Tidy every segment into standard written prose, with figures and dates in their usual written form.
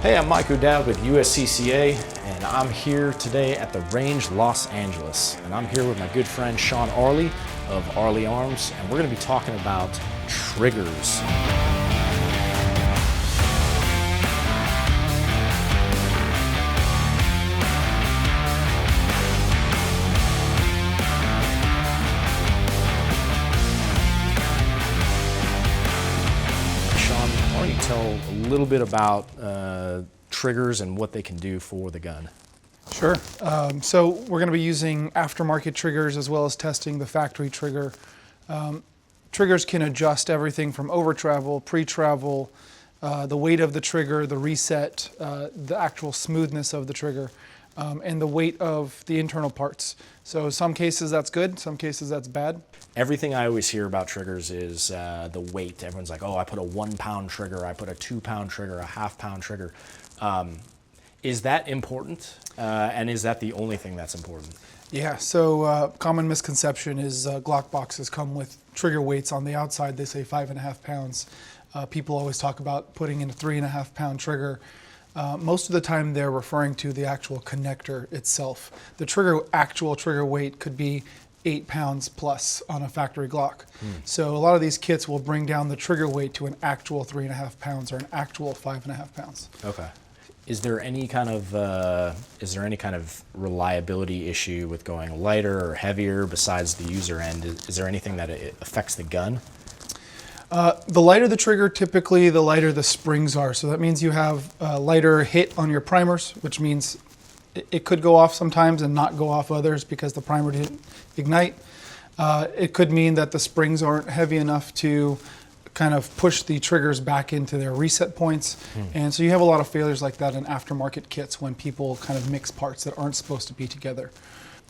Hey, I'm Mike O'Dowd with USCCA, and I'm here today at the Range Los Angeles. And I'm here with my good friend Sean Arley of Arley Arms, and we're going to be talking about triggers. Sean, why don't you tell a little bit about triggers and what they can do for the gun? Sure. So we're going to be using aftermarket triggers as well as testing the factory trigger. Triggers can adjust everything from over travel, pre-travel, the weight of the trigger, the reset, the actual smoothness of the trigger, and the weight of the internal parts. So some cases that's good, some cases that's bad. Everything I always hear about triggers is the weight. Everyone's like, oh, I put a 1 pound trigger, I put a 2 pound trigger, a ½ pound trigger. Is that important? And is that the only thing that's important? Yeah, so common misconception is Glock boxes come with trigger weights on the outside. They say 5½ pounds. People always talk about putting in a 3½ pound trigger. Most of the time they're referring to the actual connector itself. The actual trigger weight could be 8 pounds plus on a factory Glock. So a lot of these kits will bring down the trigger weight to an actual 3½ pounds or an actual 5½ pounds. Okay. Is there any kind of reliability issue with going lighter or heavier besides the user end? Is there anything that it affects the gun? The lighter the trigger, typically the lighter the springs are. So that means you have a lighter hit on your primers, which means it could go off sometimes and not go off others because the primer didn't ignite. It could mean that the springs aren't heavy enough to kind of push the triggers back into their reset points. And so you have a lot of failures like that in aftermarket kits when people kind of mix parts that aren't supposed to be together.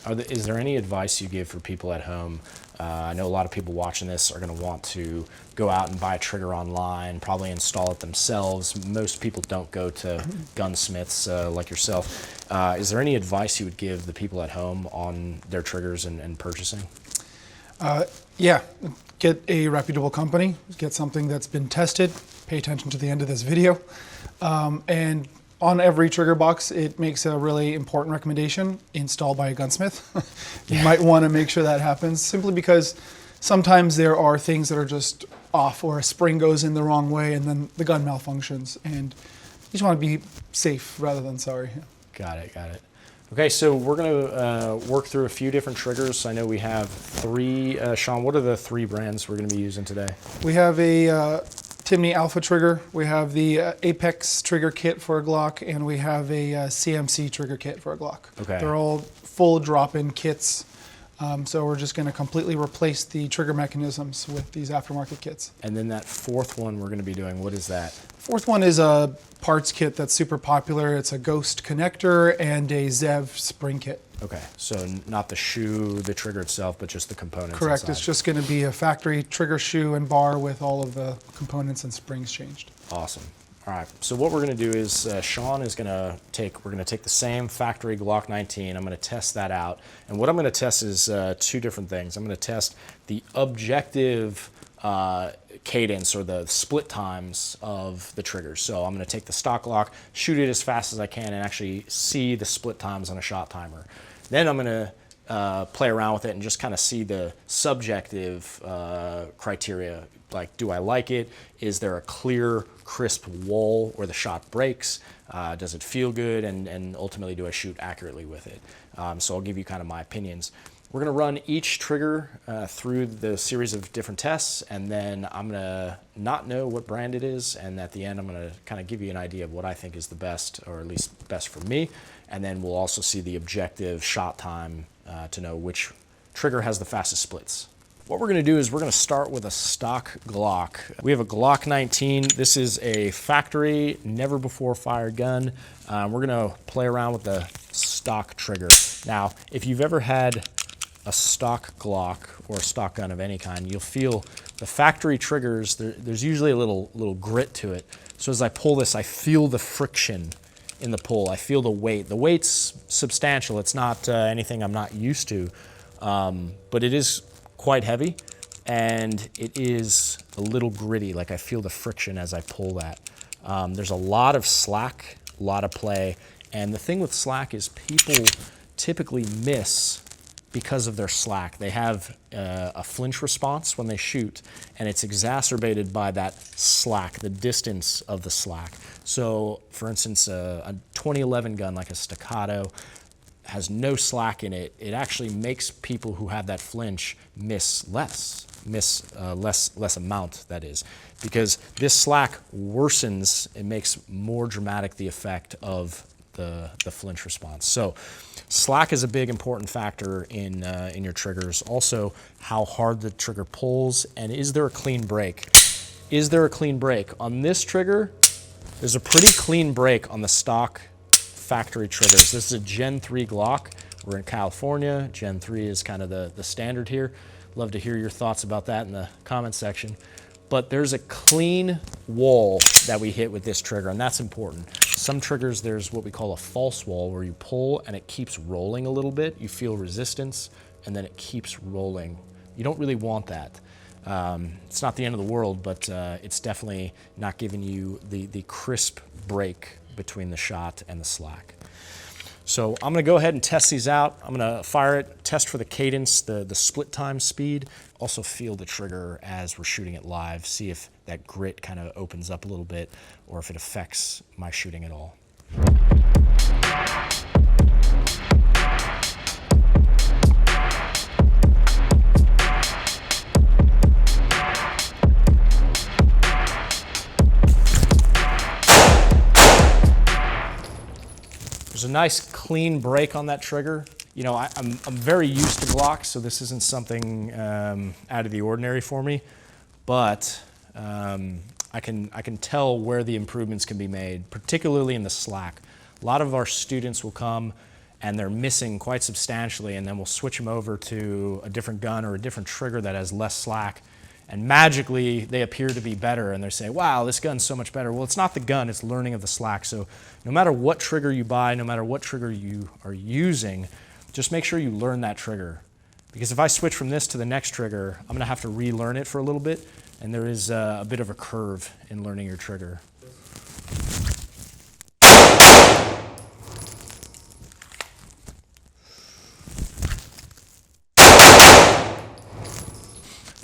Is there any advice you give for people at home? I know a lot of people watching this are going to want to go out and buy a trigger online, probably install it themselves. Most people don't go to gunsmiths like yourself. Is there any advice you would give the people at home on their triggers and purchasing? Yeah, get a reputable company, get something that's been tested, pay attention to the end of this video. And on every trigger box, it makes a really important recommendation, install by a gunsmith. You might want to make sure that happens simply because sometimes there are things that are just off or a spring goes in the wrong way and then the gun malfunctions. And you just want to be safe rather than sorry. Got it. Okay, so we're going to work through a few different triggers. I know we have 3. Sean, what are the 3 brands we're going to be using today? We have a Timney Alpha trigger, we have the Apex trigger kit for a Glock, and we have a CMC trigger kit for a Glock. Okay. They're all full drop-in kits. So we're just going to completely replace the trigger mechanisms with these aftermarket kits. And then that 4th one we're going to be doing, what is that? 4th one is a parts kit that's super popular. It's a Ghost connector and a Zev spring kit. Okay, so not the shoe, the trigger itself, but just the components. Correct, inside. It's just going to be a factory trigger shoe and bar with all of the components and springs changed. Awesome. All right, so what we're going to do is Sean is going to take the same factory Glock 19. I'm going to test that out. And what I'm going to test is 2 different things. I'm going to test the objective cadence or the split times of the triggers. So I'm going to take the stock Glock, shoot it as fast as I can, and actually see the split times on a shot timer. Then I'm going to play around with it and just kind of see the subjective criteria. Like, do I like it? Is there a clear, crisp wall where the shot breaks? Does it feel good? And ultimately, do I shoot accurately with it? So I'll give you kind of my opinions. We're going to run each trigger through the series of different tests, and then I'm going to not know what brand it is, and at the end I'm going to kind of give you an idea of what I think is the best, or at least best for me, and then we'll also see the objective shot time to know which trigger has the fastest splits. What we're going to do is we're going to start with a stock Glock. We have a Glock 19. This is a factory, never before fired gun. We're going to play around with the stock trigger. Now, if you've ever had a stock Glock or a stock gun of any kind, you'll feel the factory triggers, there's usually a little grit to it. So as I pull this, I feel the friction in the pull. I feel the weight. The weight's substantial. It's not anything I'm not used to, but it is quite heavy, and it is a little gritty. Like I feel the friction as I pull that. There's a lot of slack a lot of play. And the thing with slack is people typically miss because of their slack. They have a flinch response when they shoot, and it's exacerbated by that slack, the distance of the slack. So, for instance, a 2011 gun like a Staccato has no slack in it. It actually makes people who have that flinch miss less amount, that is, because this slack worsens, it makes more dramatic the effect of the flinch response. So slack is a big important factor in your triggers. Also, how hard the trigger pulls, and is there a clean break? Is there a clean break? On this trigger, there's a pretty clean break on the stock factory triggers. This is a Gen 3 Glock. We're in California. Gen 3 is kind of the standard here. Love to hear your thoughts about that in the comments section. But there's a clean wall that we hit with this trigger, and that's important. Some triggers, there's what we call a false wall, where you pull and it keeps rolling a little bit. You feel resistance, and then it keeps rolling. You don't really want that. It's not the end of the world, but it's definitely not giving you the crisp break between the shot and the slack. So I'm gonna go ahead and test these out. I'm gonna fire it, test for the cadence, the split time speed, also feel the trigger as we're shooting it live, see if that grit kind of opens up a little bit or if it affects my shooting at all. There's a nice clean break on that trigger. You know, I'm very used to Glocks, so this isn't something out of the ordinary for me, but I can tell where the improvements can be made, particularly in the slack. A lot of our students will come and they're missing quite substantially, and then we'll switch them over to a different gun or a different trigger that has less slack, and magically they appear to be better, and they say, wow, this gun's so much better. Well, it's not the gun, it's learning of the slack. So no matter what trigger you buy, no matter what trigger you are using, just make sure you learn that trigger. Because if I switch from this to the next trigger, I'm gonna have to relearn it for a little bit, and there is a bit of a curve in learning your trigger.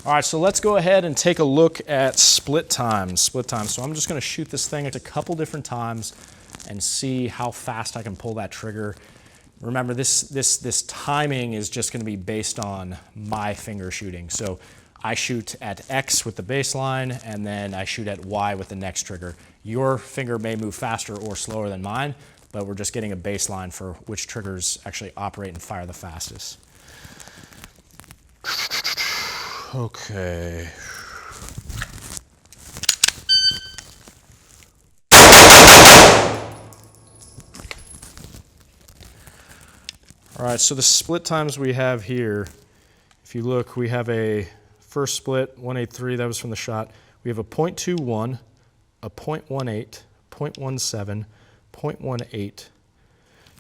All right, so let's go ahead and take a look at split times. So I'm just gonna shoot this thing at a couple different times and see how fast I can pull that trigger. Remember, this timing is just gonna be based on my finger shooting. So I shoot at X with the baseline, and then I shoot at Y with the next trigger. Your finger may move faster or slower than mine, but we're just getting a baseline for which triggers actually operate and fire the fastest. Okay. All right, so the split times we have here, if you look, we have a first split, 183, that was from the shot. We have a .21, a .18, .17, .18.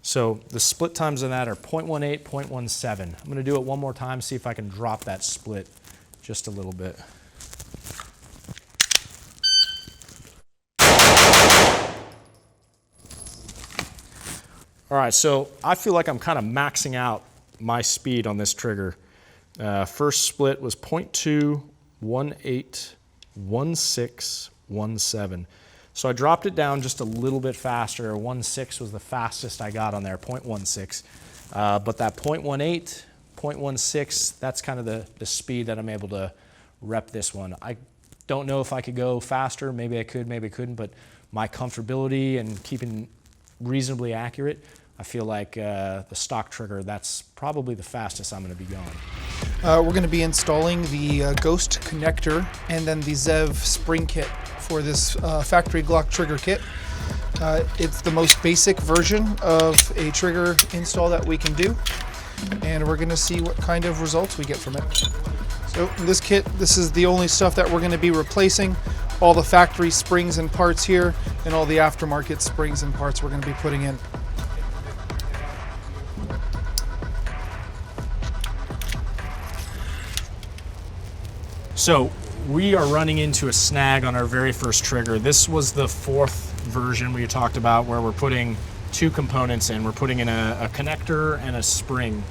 So the split times of that are .18, .17. I'm gonna do it one more time, see if I can drop that split just a little bit. All right, so I feel like I'm kind of maxing out my speed on this trigger. First split was .2, 1.8, 1.6, 1.7. So I dropped it down just a little bit faster. 1.6 was the fastest I got on there, 0.16. But that 0.18, 0.16, that's kind of the speed that I'm able to rep this one. I don't know if I could go faster. Maybe I could, maybe I couldn't, but my comfortability and keeping reasonably accurate, I feel like the stock trigger, that's probably the fastest I'm gonna be going. We're gonna be installing the Ghost connector and then the Zev spring kit for this factory Glock trigger kit. It's the most basic version of a trigger install that we can do, and we're gonna see what kind of results we get from it. So in this kit, this is the only stuff that we're gonna be replacing. All the factory springs and parts here, and all the aftermarket springs and parts we're gonna be putting in. So we are running into a snag on our very first trigger. This was the fourth version we talked about, where we're putting two components in. We're putting in a connector and a spring.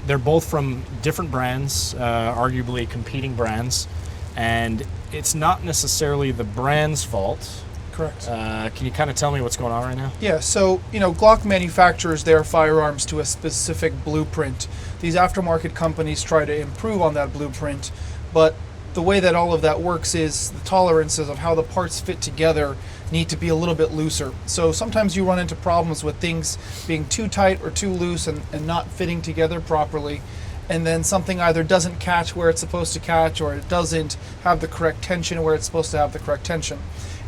They're both from different brands, arguably competing brands, and it's not necessarily the brand's fault. Correct. Can you kind of tell me what's going on right now? Yeah, so, Glock manufactures their firearms to a specific blueprint. These aftermarket companies try to improve on that blueprint, but the way that all of that works is the tolerances of how the parts fit together need to be a little bit looser. So sometimes you run into problems with things being too tight or too loose and not fitting together properly. And then something either doesn't catch where it's supposed to catch, or it doesn't have the correct tension where it's supposed to have the correct tension.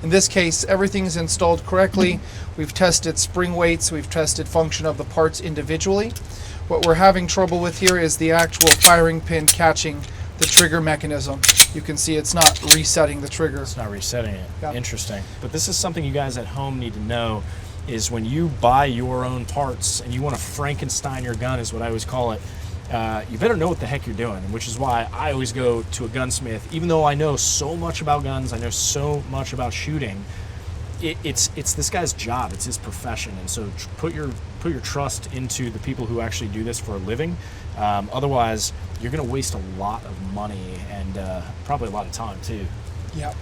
In this case, everything is installed correctly. We've tested spring weights, we've tested function of the parts individually. What we're having trouble with here is the actual firing pin catching the trigger mechanism. You can see it's not resetting the trigger. It's not resetting it. Yeah. Interesting. But this is something you guys at home need to know, is when you buy your own parts and you want to Frankenstein your gun, is what I always call it, you better know what the heck you're doing, which is why I always go to a gunsmith. Even though I know so much about guns, I know so much about shooting, it's this guy's job, it's his profession, and so put your trust into the people who actually do this for a living. Otherwise, you're going to waste a lot of money and probably a lot of time too. Yeah.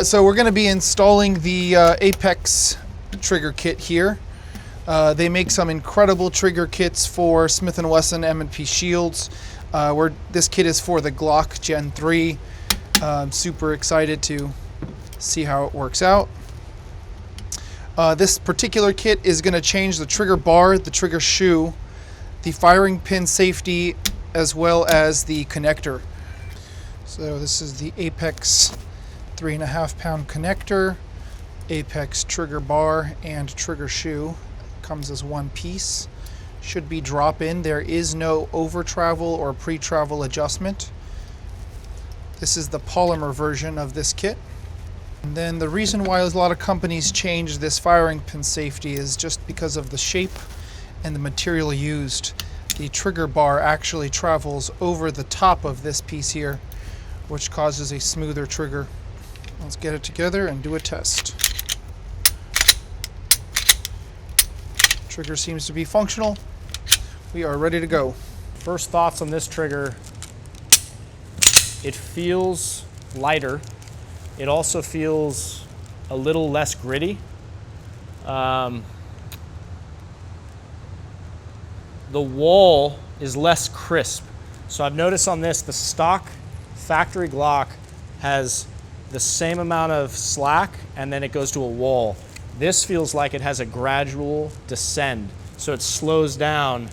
So we're going to be installing the Apex trigger kit here. They make some incredible trigger kits for Smith & Wesson M&P shields. This kit is for the Glock Gen 3. I'm super excited to see how it works out. This particular kit is going to change the trigger bar, the trigger shoe, the firing pin safety, as well as the connector. So this is the Apex 3.5 pound connector, Apex trigger bar, and trigger shoe. Comes as one piece. Should be drop in. There is no over travel or pre-travel adjustment. This is the polymer version of this kit. And then the reason why a lot of companies change this firing pin safety is just because of the shape and the material used. The trigger bar actually travels over the top of this piece here, which causes a smoother trigger. Let's get it together and do a test. Trigger seems to be functional. We are ready to go. First thoughts on this trigger: it feels lighter. It also feels a little less gritty. The wall is less crisp. So I've noticed on this, the stock factory Glock has the same amount of slack and then it goes to a wall. This feels like it has a gradual descend. So it slows down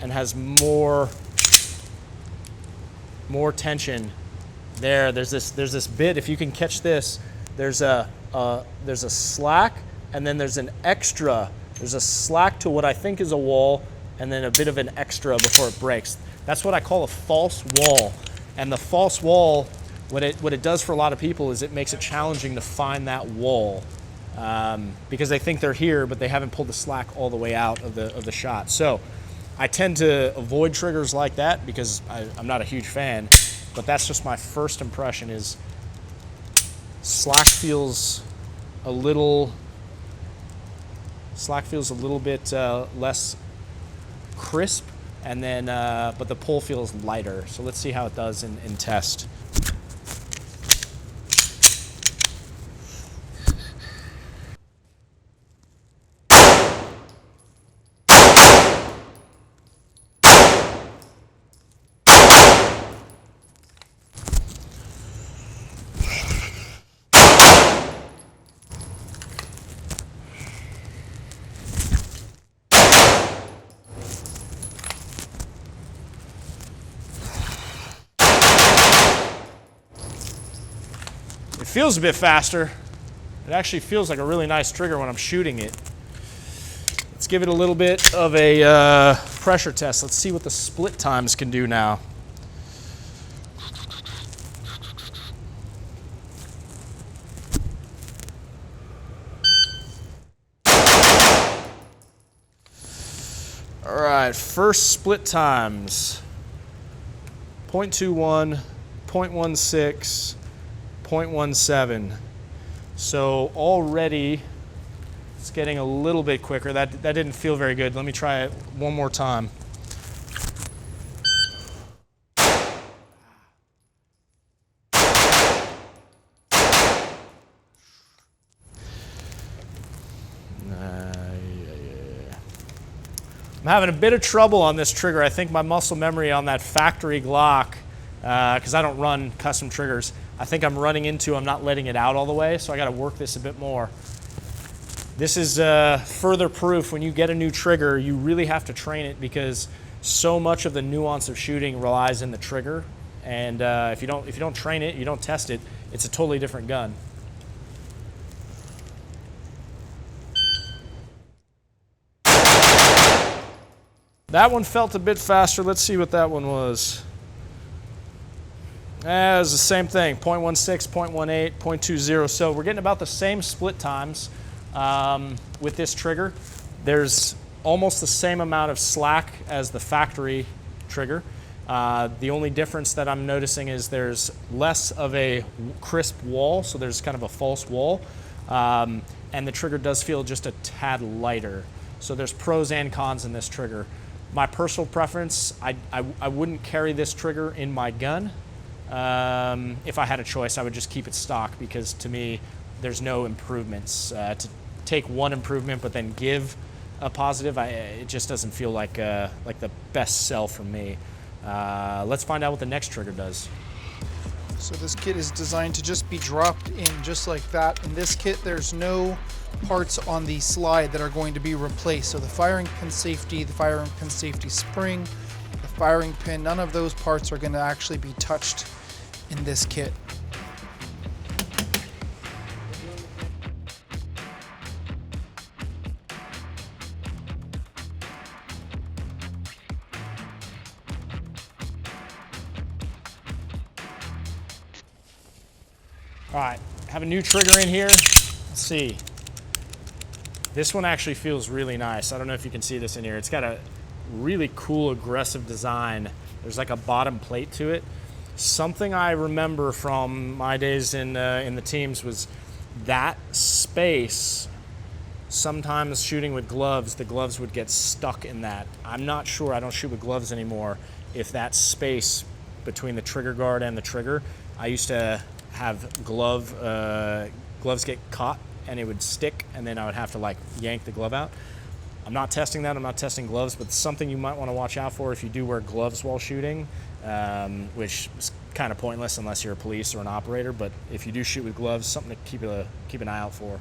and has more tension. There's this bit, if you can catch this, there's a slack, and then there's an extra. There's a slack to what I think is a wall, and then a bit of an extra before it breaks. That's what I call a false wall. And the false wall, what it does for a lot of people is it makes it challenging to find that wall, because they think they're here, but they haven't pulled the slack all the way out of the shot. So I tend to avoid triggers like that because I'm not a huge fan. But that's just my first impression, is slack feels a little bit less crisp, and then but the pull feels lighter. So let's see how it does in test. It feels a bit faster. It actually feels like a really nice trigger when I'm shooting it. Let's give it a little bit of a pressure test. Let's see what the split times can do now. All right, first split times: 0.21, 0.16, 0.17. So already it's getting a little bit quicker. That didn't feel very good. Let me try it one more time. I'm having a bit of trouble on this trigger. I think my muscle memory on that factory Glock, because I don't run custom triggers, I think I'm not letting it out all the way, so I got to work this a bit more. This is further proof when you get a new trigger, you really have to train it, because so much of the nuance of shooting relies in the trigger, and if you don't train it, you don't test it, it's a totally different gun. That one felt a bit faster. Let's see what that one was. It was the same thing, 0.16, 0.18, 0.20. So we're getting about the same split times with this trigger. There's almost the same amount of slack as the factory trigger. The only difference that I'm noticing is there's less of a crisp wall, so there's kind of a false wall. And the trigger does feel just a tad lighter. So there's pros and cons in this trigger. My personal preference, I wouldn't carry this trigger in my gun. If I had a choice, I would just keep it stock, because to me, there's no improvements. To take one improvement but then give a positive, it just doesn't feel like the best sell for me. Let's find out what the next trigger does. So this kit is designed to just be dropped in just like that. In this kit, there's no parts on the slide that are going to be replaced. So the firing pin safety, the firing pin safety spring, the firing pin, none of those parts are going to actually be touched in this kit. All right, have a new trigger in here. Let's see. This one actually feels really nice. I don't know if you can see this in here. It's got a really cool, aggressive design. There's like a bottom plate to it. Something I remember from my days in the teams was that space. Sometimes shooting with gloves, the gloves would get stuck in that. I'm not sure, I don't shoot with gloves anymore, if that space between the trigger guard and the trigger, I used to have gloves get caught and it would stick, and then I would have to like yank the glove out. I'm not testing that, I'm not testing gloves, but something you might want to watch out for if you do wear gloves while shooting, which is kind of pointless unless you're a police or an operator, but if you do shoot with gloves, something to keep an eye out for.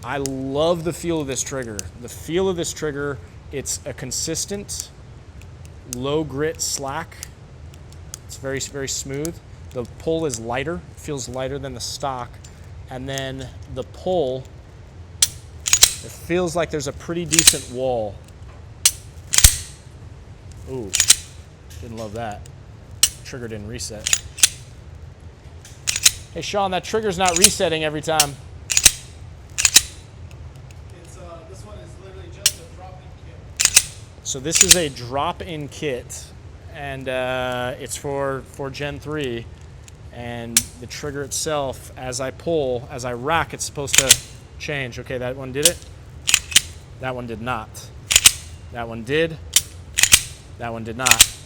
I love the feel of this trigger. The feel of this trigger, it's a consistent, low grit slack. It's very, very smooth. The pull is lighter, feels lighter than the stock. And then the pull, it feels like there's a pretty decent wall. Ooh, didn't love that. Trigger didn't reset. Hey Sean, that trigger's not resetting every time. This one is literally just a drop-in kit. So this is a drop-in kit, and it's for Gen 3. And the trigger itself, as I pull, as I rack, it's supposed to change. Okay, that one did it. That one did not. That one did. That one did not.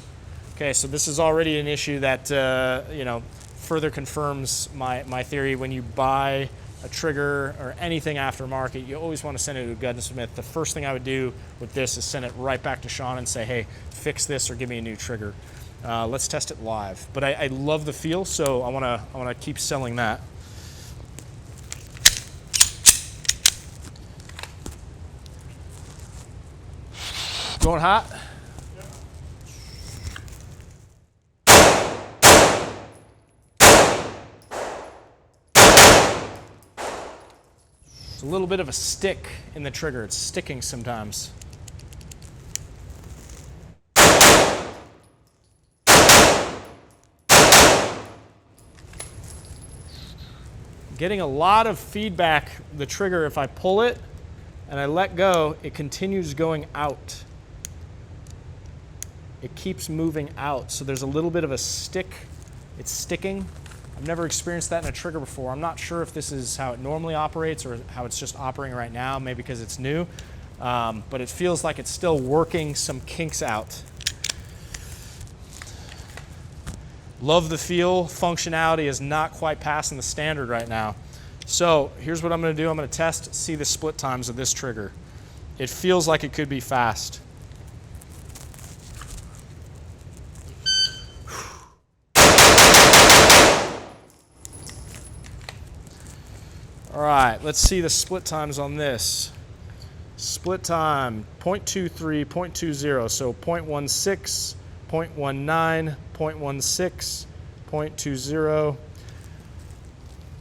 Okay, so this is already an issue that further confirms my theory. When you buy a trigger or anything aftermarket, you always want to send it to a gunsmith. The first thing I would do with this is send it right back to Sean and say, hey, fix this or give me a new trigger. Let's test it live. But I love the feel, so I wanna keep selling that. Going hot? It's a little bit of a stick in the trigger. It's sticking sometimes. Getting a lot of feedback, the trigger, if I pull it and I let go, it continues going out. It keeps moving out, so there's a little bit of a stick. It's sticking. I've never experienced that in a trigger before. I'm not sure if this is how it normally operates or how it's just operating right now, maybe because it's new. But it feels like it's still working some kinks out. Love the feel. Functionality is not quite passing the standard right now. So here's what I'm going to do. I'm going to test, see the split times of this trigger. It feels like it could be fast. All right, let's see the split times on this. Split time, 0.23, 0.20, so 0.16, 0.19, 0.16, 0.20.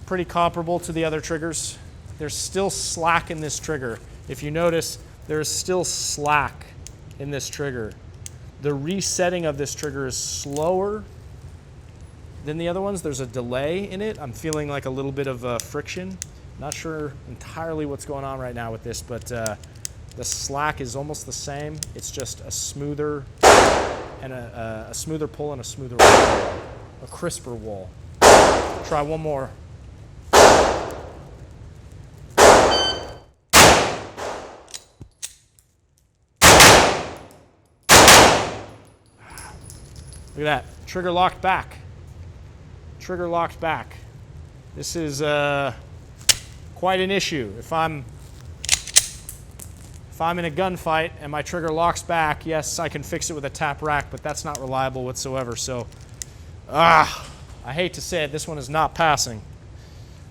Pretty comparable to the other triggers. There's still slack in this trigger. If you notice, there's still slack in this trigger. The resetting of this trigger is slower than the other ones. There's a delay in it. I'm feeling like a little bit of friction. Not sure entirely what's going on right now with this, but the slack is almost the same. It's just a smoother and a smoother pull and a smoother wall, a crisper wall. Try one more. Look at that, trigger locked back. Trigger locked back. This is quite an issue. If I'm in a gunfight and my trigger locks back, yes, I can fix it with a tap rack, but that's not reliable whatsoever. So, I hate to say it, this one is not passing.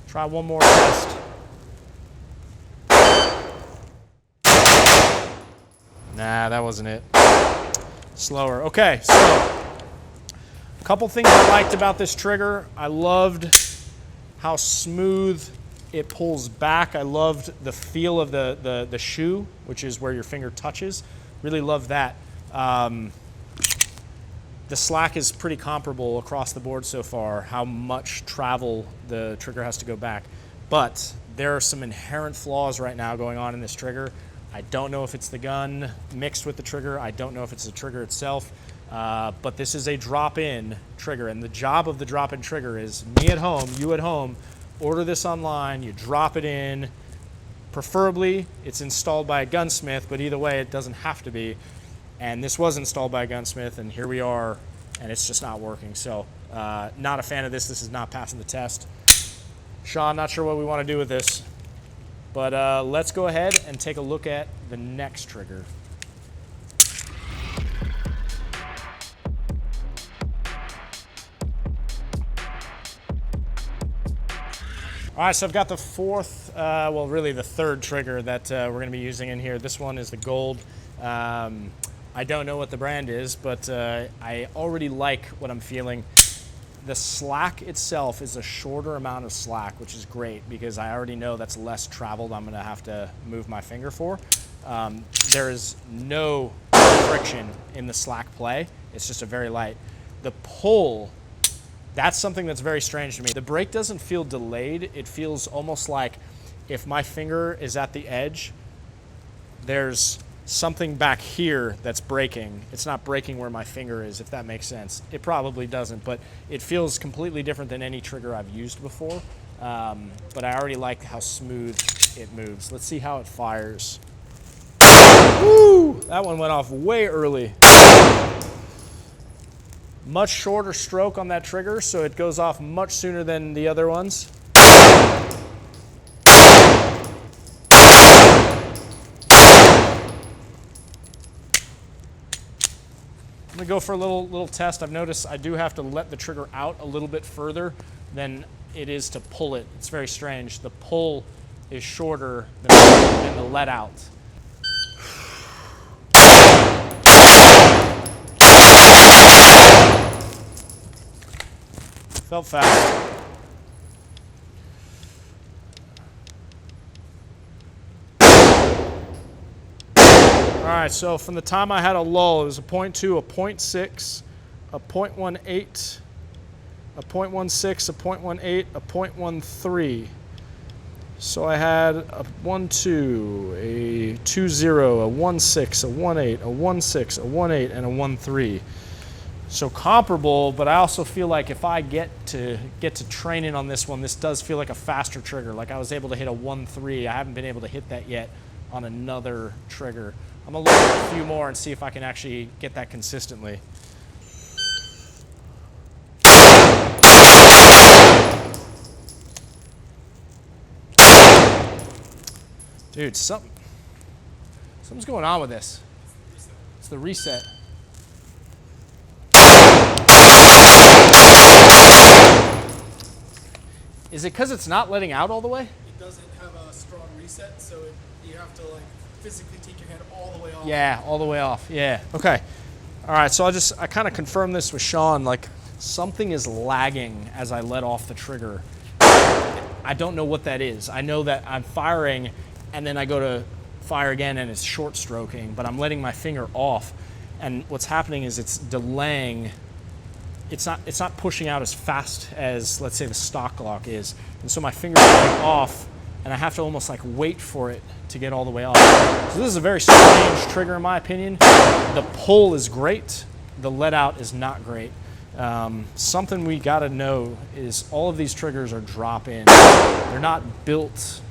Try one more test. Nah, that wasn't it. Slower. Okay, so a couple things I liked about this trigger. I loved how smooth it pulls back. I loved the feel of the shoe, which is where your finger touches. Really love that. The slack is pretty comparable across the board so far, how much travel the trigger has to go back. But there are some inherent flaws right now going on in this trigger. I don't know if it's the gun mixed with the trigger. I don't know if it's the trigger itself. But this is a drop-in trigger, and the job of the drop-in trigger is me at home, you at home, order this online, you drop it in. Preferably, it's installed by a gunsmith, but either way, it doesn't have to be. And this was installed by a gunsmith, and here we are, and it's just not working. So, not a fan of this. This is not passing the test. Sean, not sure what we want to do with this. But let's go ahead and take a look at the next trigger. All right, so I've got the fourth, well, really the third trigger that we're going to be using in here. This one is the gold. I don't know what the brand is, but I already like what I'm feeling. The slack itself is a shorter amount of slack, which is great because I already know that's less traveled I'm going to have to move my finger for. There is no friction in the slack play. It's just a very light. The pull, that's something that's very strange to me. The break doesn't feel delayed. It feels almost like if my finger is at the edge, there's something back here that's breaking. It's not breaking where my finger is, if that makes sense. It probably doesn't, but it feels completely different than any trigger I've used before. But I already like how smooth it moves. Let's see how it fires. Woo! That one went off way early. Much shorter stroke on that trigger, so it goes off much sooner than the other ones. I'm gonna go for a little test. I've noticed I do have to let the trigger out a little bit further than it is to pull it. It's very strange. The pull is shorter than the let out. Felt fast. All right, so from the time I had a lull, it was a 0.2, a 0.6, a 0.18, a 0.16, a 0.18, a 0.13. So I had a 1.2, a 2.0, a 1.6, a 1.8, a 1.6, a 1.8, and a 1.3. So comparable, but I also feel like if I get to training on this one, this does feel like a faster trigger. Like I was able to hit a 1.3. I haven't been able to hit that yet on another trigger. I'm gonna look at a few more and see if I can actually get that consistently. Dude, something's going on with this. It's the reset. Is it because it's not letting out all the way? It doesn't have a strong reset, so you have to like physically take your hand all the way off. Yeah, all the way off. Yeah. Okay. All right. So I kind of confirmed this with Sean. Like something is lagging as I let off the trigger. I don't know what that is. I know that I'm firing, and then I go to fire again, and it's short stroking, but I'm letting my finger off, and what's happening is it's delaying. It's not pushing out as fast as, let's say, the stock Glock is. And so my finger's going off, and I have to almost like wait for it to get all the way off. So this is a very strange trigger in my opinion. The pull is great. The let out is not great. Something we gotta know is all of these triggers are drop-in. They're not built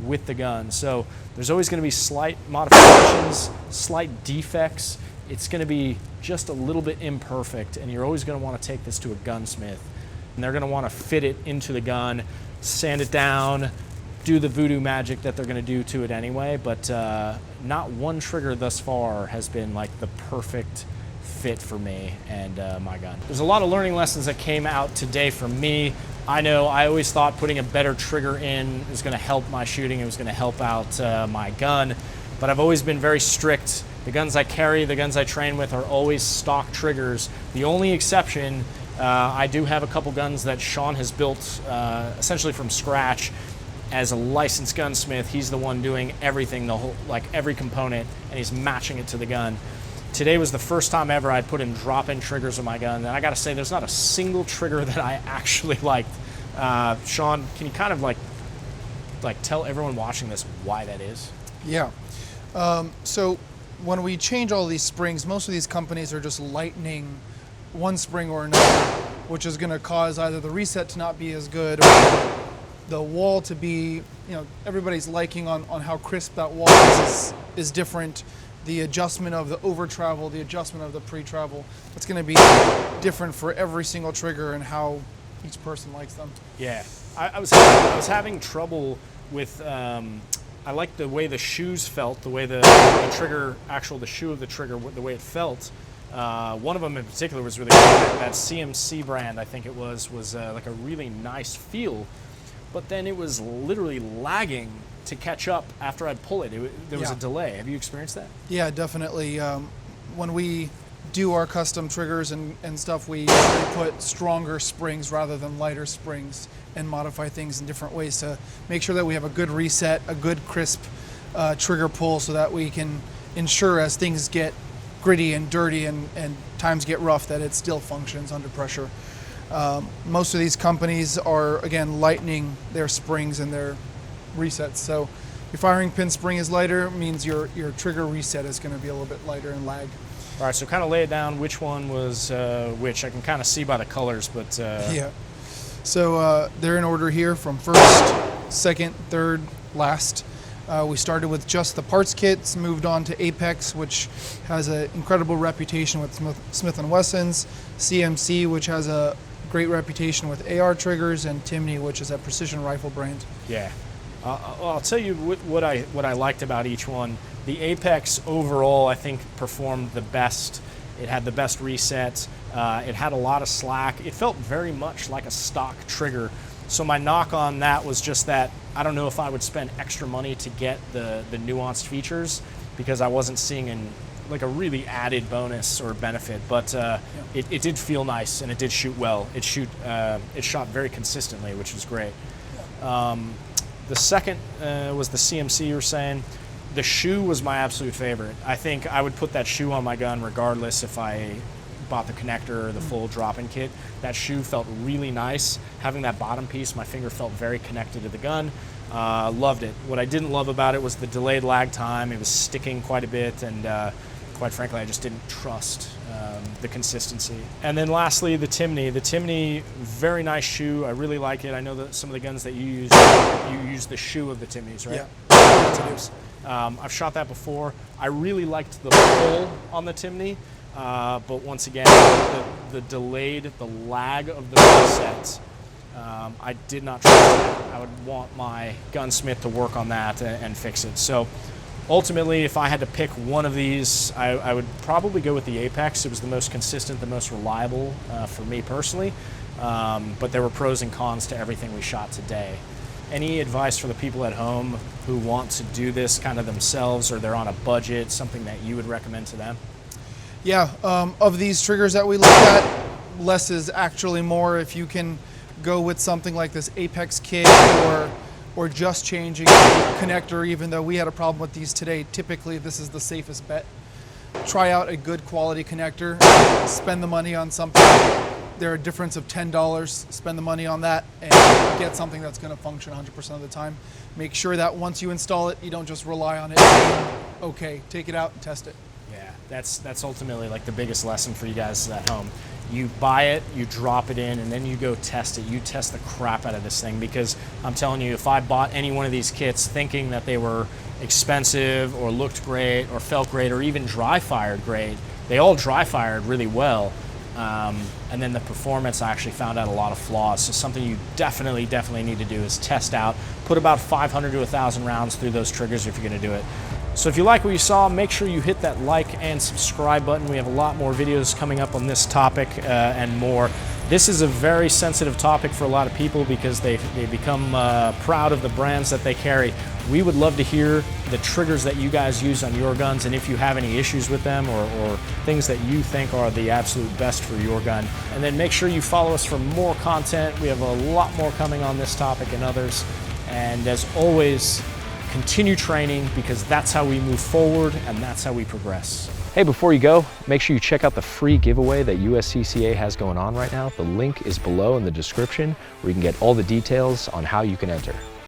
with the gun. So there's always gonna be slight modifications, slight defects. It's going to be just a little bit imperfect, and you're always going to want to take this to a gunsmith, and they're going to want to fit it into the gun, sand it down, do the voodoo magic that they're going to do to it anyway, but not one trigger thus far has been like the perfect fit for me and my gun. There's a lot of learning lessons that came out today from me. I know I always thought putting a better trigger in was going to help my shooting, it was going to help out my gun, but I've always been very strict. The guns I carry, the guns I train with are always stock triggers. The only exception, I do have a couple guns that Sean has built essentially from scratch. As a licensed gunsmith, he's the one doing everything, the whole, like every component, and he's matching it to the gun. Today was the first time ever I'd put in drop-in triggers on my gun, and I gotta say, there's not a single trigger that I actually liked. Sean, can you kind of like tell everyone watching this why that is? Yeah. So when we change all these springs, most of these companies are just lightening one spring or another, which is going to cause either the reset to not be as good or the wall to be, everybody's liking on how crisp that wall is different. The adjustment of the over travel, the adjustment of the pre-travel, it's going to be different for every single trigger and how each person likes them. Yeah, I was having trouble with. I liked the way the shoes felt, the way the trigger, the shoe of the trigger, the way it felt. One of them in particular was really good. That CMC brand, I think it was like a really nice feel. But then it was literally lagging to catch up after I'd pull it. There was a delay. Have you experienced that? Yeah, definitely. When we do our custom triggers and stuff, we usually put stronger springs rather than lighter springs and modify things in different ways to make sure that we have a good reset, a good crisp trigger pull, so that we can ensure as things get gritty and dirty and times get rough that it still functions under pressure. Most of these companies are, again, lightening their springs and their resets. So your firing pin spring is lighter, means your trigger reset is going to be a little bit lighter and lag. All right, so kind of lay it down which one was which. I can kind of see by the colors, but... Yeah. So they're in order here from first, second, third, last. We started with just the parts kits, moved on to Apex, which has an incredible reputation with Smith & Wessons, CMC, which has a great reputation with AR triggers, and Timney, which is a precision rifle brand. Yeah. I'll tell you what I liked about each one. The Apex overall, I think, performed the best. It had the best resets. It had a lot of slack. It felt very much like a stock trigger. So my knock on that was just that I don't know if I would spend extra money to get the nuanced features, because I wasn't seeing a really added bonus or benefit. But it did feel nice, and it did shoot well. It shot very consistently, which was great. The second was the CMC you were saying. The shoe was my absolute favorite. I think I would put that shoe on my gun regardless if I bought the connector or the full drop-in kit. That shoe felt really nice. Having that bottom piece, my finger felt very connected to the gun. Loved it. What I didn't love about it was the delayed lag time. It was sticking quite a bit, and quite frankly, I just didn't trust the consistency. And then lastly, the Timney. The Timney, very nice shoe. I really like it. I know that some of the guns that you use the shoe of the Timneys, right? Yeah. I've shot that before. I really liked the pull on the Timney, but once again, the lag of the resets, I did not trust that. I would want my gunsmith to work on that and fix it. So ultimately, if I had to pick one of these, I would probably go with the Apex. It was the most consistent, the most reliable for me personally, but there were pros and cons to everything we shot today. Any advice for the people at home who want to do this kind of themselves, or they're on a budget, something that you would recommend to them? Yeah, of these triggers that we looked at, less is actually more. If you can go with something like this Apex kit, or just changing the connector, even though we had a problem with these today, typically this is the safest bet. Try out a good quality connector, spend the money on something. They're a difference of $10, spend the money on that and get something that's going to function 100% of the time. Make sure that once you install it, you don't just rely on it. Okay, take it out and test it. Yeah, that's ultimately like the biggest lesson for you guys at home. You buy it, you drop it in, and then you go test it. You test the crap out of this thing, because I'm telling you, if I bought any one of these kits thinking that they were expensive or looked great or felt great or even dry fired great, they all dry fired really well. And then the performance, I actually found out a lot of flaws. So something you definitely need to do is test out. Put about 500 to 1,000 rounds through those triggers if you're going to do it. So if you like what you saw, make sure you hit that like and subscribe button. We have a lot more videos coming up on this topic and more. This is a very sensitive topic for a lot of people because they become proud of the brands that they carry. We would love to hear the triggers that you guys use on your guns, and if you have any issues with them or things that you think are the absolute best for your gun. And then make sure you follow us for more content. We have a lot more coming on this topic and others. And as always, continue training, because that's how we move forward and that's how we progress. Hey, before you go, make sure you check out the free giveaway that USCCA has going on right now. The link is below in the description, where you can get all the details on how you can enter.